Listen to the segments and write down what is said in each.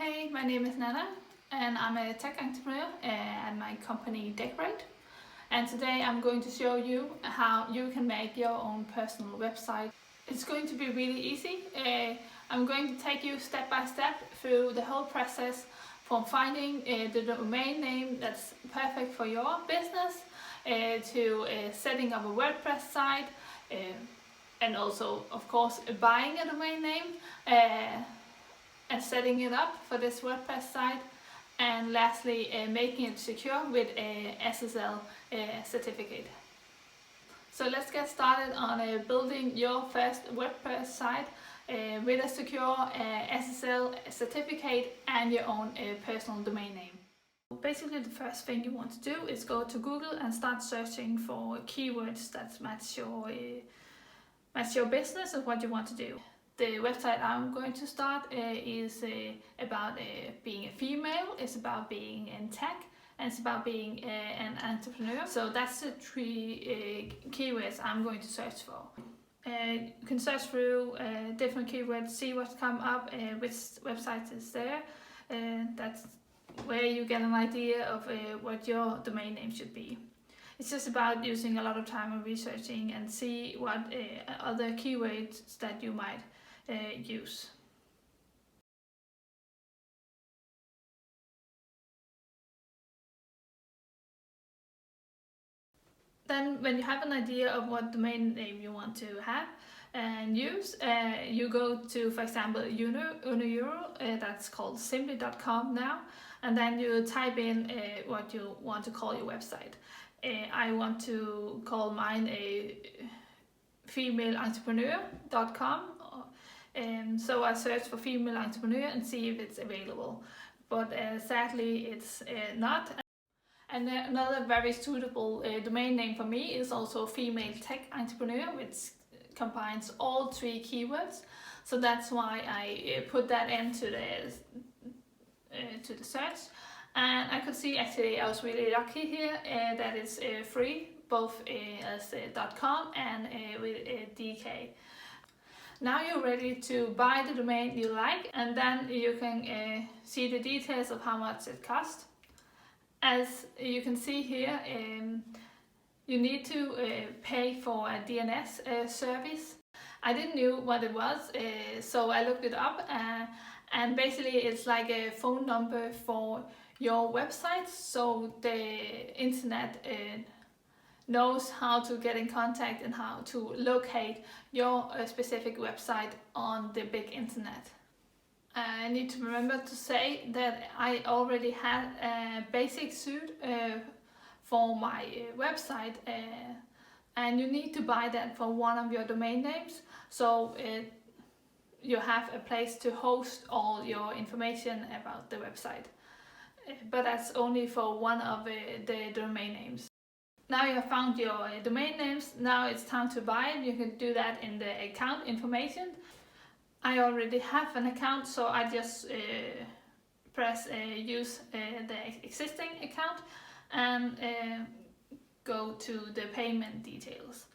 Hey, my name is Nanna and I'm a tech entrepreneur at my company Decorate. And today I'm going to show you how you can make your own personal website. It's going to be really easy. I'm going to take you step by step through the whole process from finding the domain name that's perfect for your business to setting up a WordPress site and also, of course, buying a domain name and setting it up for this WordPress site, and lastly making it secure with a SSL certificate. So let's get started on building your first WordPress site with a secure SSL certificate and your own personal domain name. Basically, the first thing you want to do is go to Google and start searching for keywords that match your business and what you want to do. The website I'm going to start is about being a female, it's about being in tech, and it's about being an entrepreneur. So that's the three keywords I'm going to search for. You can search through different keywords, see what's come up, which website is there. That's where you get an idea of what your domain name should be. It's just about using a lot of time on researching and see what other keywords that you might use. Then when you have an idea of what domain name you want to have and use, you go to, for example, Unoeuro, that's called simply.com now, and then you type in what you want to call your website. I want to call mine a female-entrepreneur.com. So I search for female entrepreneur and see if it's available, but sadly it's not. And another very suitable domain name for me is also female tech entrepreneur, which combines all three keywords. So that's why I put that into the search. And I could see actually I was really lucky here that it's free, both as .com and with DK. Now you're ready to buy the domain you like, and then you can see the details of how much it costs. As you can see here, you need to pay for a DNS service. I didn't know what it was, so I looked it up, and basically it's like a phone number for your website, so the internet knows how to get in contact and how to locate your specific website on the big internet. I need to remember to say that I already had a basic suite for my website, and you need to buy that for one of your domain names, so you have a place to host all your information about the website. But that's only for one of the domain names. Now you have found your domain names, now it's time to buy it. You can do that in the account information. I already have an account, so I just press use the existing account and go to the payment details.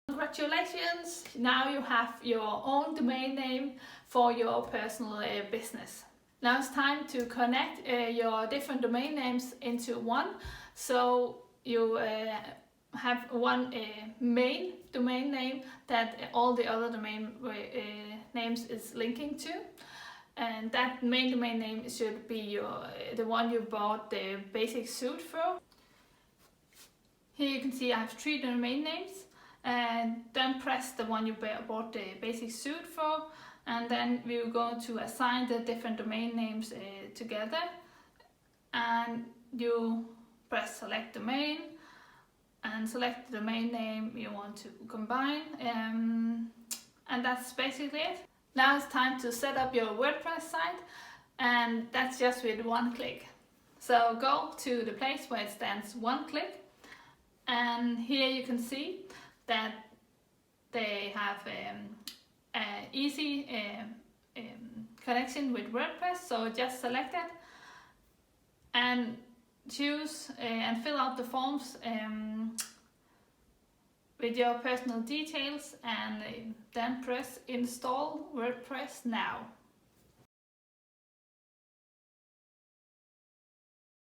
Congratulations! Now you have your own domain name for your personal business. Now it's time to connect your different domain names into one, so you have one main domain name that all the other domain names is linking to, and that main domain name should be the one you bought the basic suite for. Here you can see I have 3 domain names, and then press the one you bought the basic suite for, and then we're going to assign the different domain names together, and you press select domain and select the domain name you want to combine, and that's basically it. Now it's time to set up your WordPress site, and that's just with one click. So go to the place where it stands one click, and here you can see that they have easy connection with WordPress, so just select it and choose and fill out the forms with your personal details, and then press install WordPress now.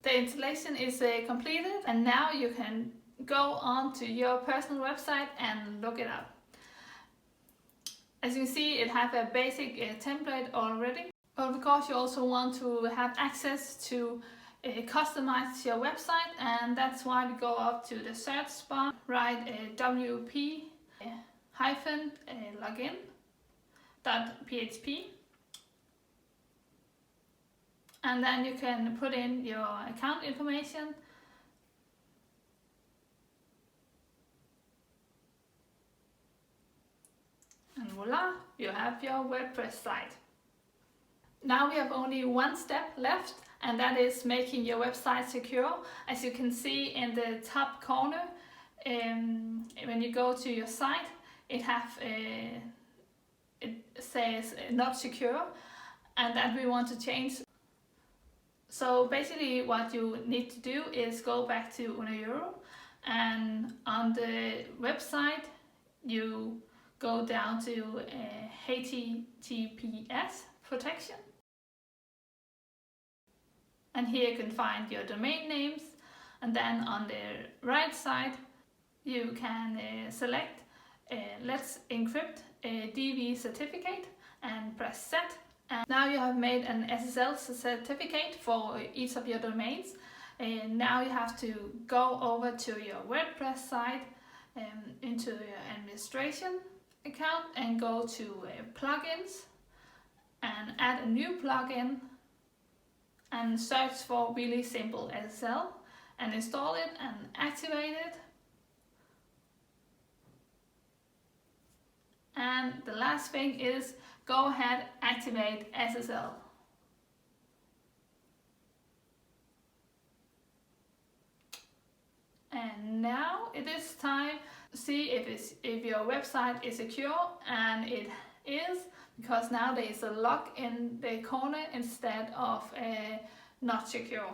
The installation is completed, and now you can go on to your personal website and look it up. As you can see, it has a basic template already, but of course you also want to have access to customize your website, and that's why we go up to the search bar, write wp login.php, and then you can put in your account information. And voila, you have your WordPress site. Now we have only one step left, and that is making your website secure. As you can see in the top corner, when you go to your site, it says not secure, and that we want to change. So basically what you need to do is go back to Unoeuro, and on the website you go down to HTTPS protection, and here you can find your domain names, and then on the right side you can select let's encrypt DV certificate and press set, and now you have made an SSL certificate for each of your domains. And now you have to go over to your WordPress site, into your administration account, and go to plugins and add a new plugin and search for really simple SSL and install it and activate it. And the last thing is go ahead, activate SSL. And now it is time to see if your website is secure, and it is, because now there is a lock in the corner instead of not secure.